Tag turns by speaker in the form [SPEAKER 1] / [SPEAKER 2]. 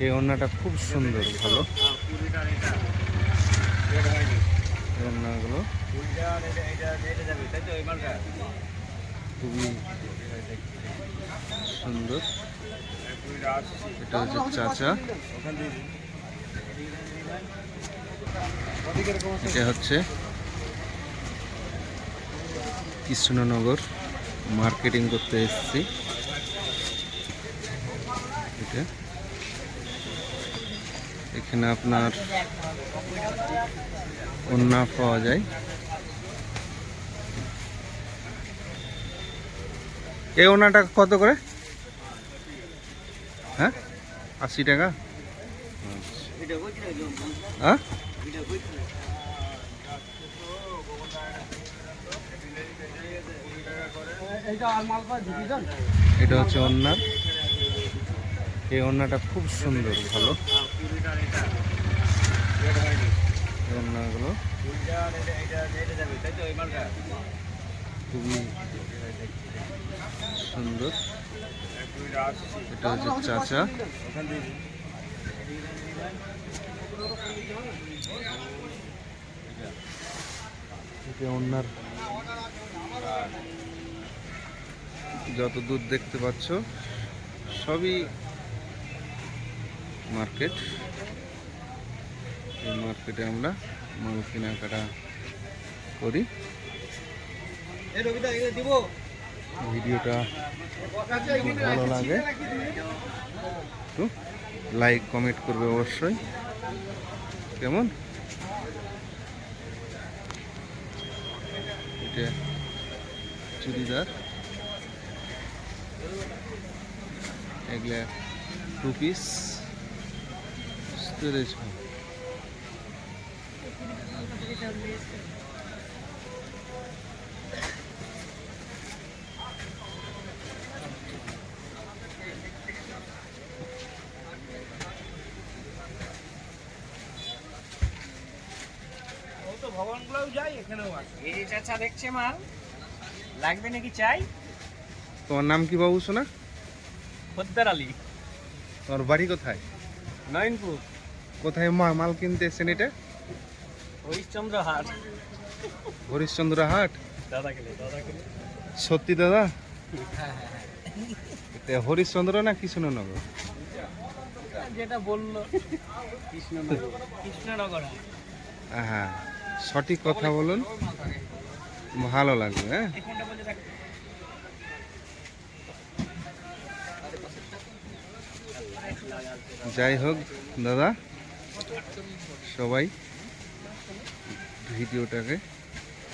[SPEAKER 1] এই ওড়নাটা খুব সুন্দর, ভালো ওড়নাগুলো খুবই সুন্দর। এটা হচ্ছে চাচা, এটা হচ্ছে কৃষ্ণনগর মার্কেটিং করতে এসেছি। এটা এখানে আপনার ওড়না পাওয়া যায়। এই ওড়নাটা কত করে? হ্যাঁ, 80 টাকা। হ্যাঁ, এটা হচ্ছে ওড়নার, এই ওড়নাটা খুব সুন্দর, ভালো ওড়নাগুলো খুবই সুন্দর। এটা হচ্ছে চাচা, এটা ওড়নার যত দূর দেখতে পাচ্ছ সবই মার্কেট। এই মার্কেটে আমরা মাল কেনাকাটা করি। ভিডিওটা ভালো লাগে তো লাইক কমেন্ট করবে অবশ্যই। কেমন? এটা চুড়িদার, এগুলা 2 পিস স্টোরেজ।
[SPEAKER 2] ভবনগুলোও যাই, এখানেও আছে। এই যে চাচা দেখছে মাল লাগবে নাকি চাই?
[SPEAKER 1] তোমার নাম কি বাবু সোনা?
[SPEAKER 2] খদ্দার আলী।
[SPEAKER 1] তোমার বাড়ি কোথায়?
[SPEAKER 2] নয়নপুর।
[SPEAKER 1] কোথায় মাল কিনতে এসেছেন? এটা
[SPEAKER 2] হরিশ্চন্দ্র হাট।
[SPEAKER 1] হরিশ্চন্দ্র হাট?
[SPEAKER 2] দাদা গেলে
[SPEAKER 1] সত্যি দাদা?
[SPEAKER 2] হ্যাঁ,
[SPEAKER 1] এটা হরিশ্চন্দ্র না কৃষ্ণনগর?
[SPEAKER 2] যেটা বললো কৃষ্ণনগর।
[SPEAKER 1] হ্যাঁ, সঠিক কথা বলুন, ভালো লাগবে। হ্যাঁ, যাই হোক দাদা, সবাই ভিডিওটাকে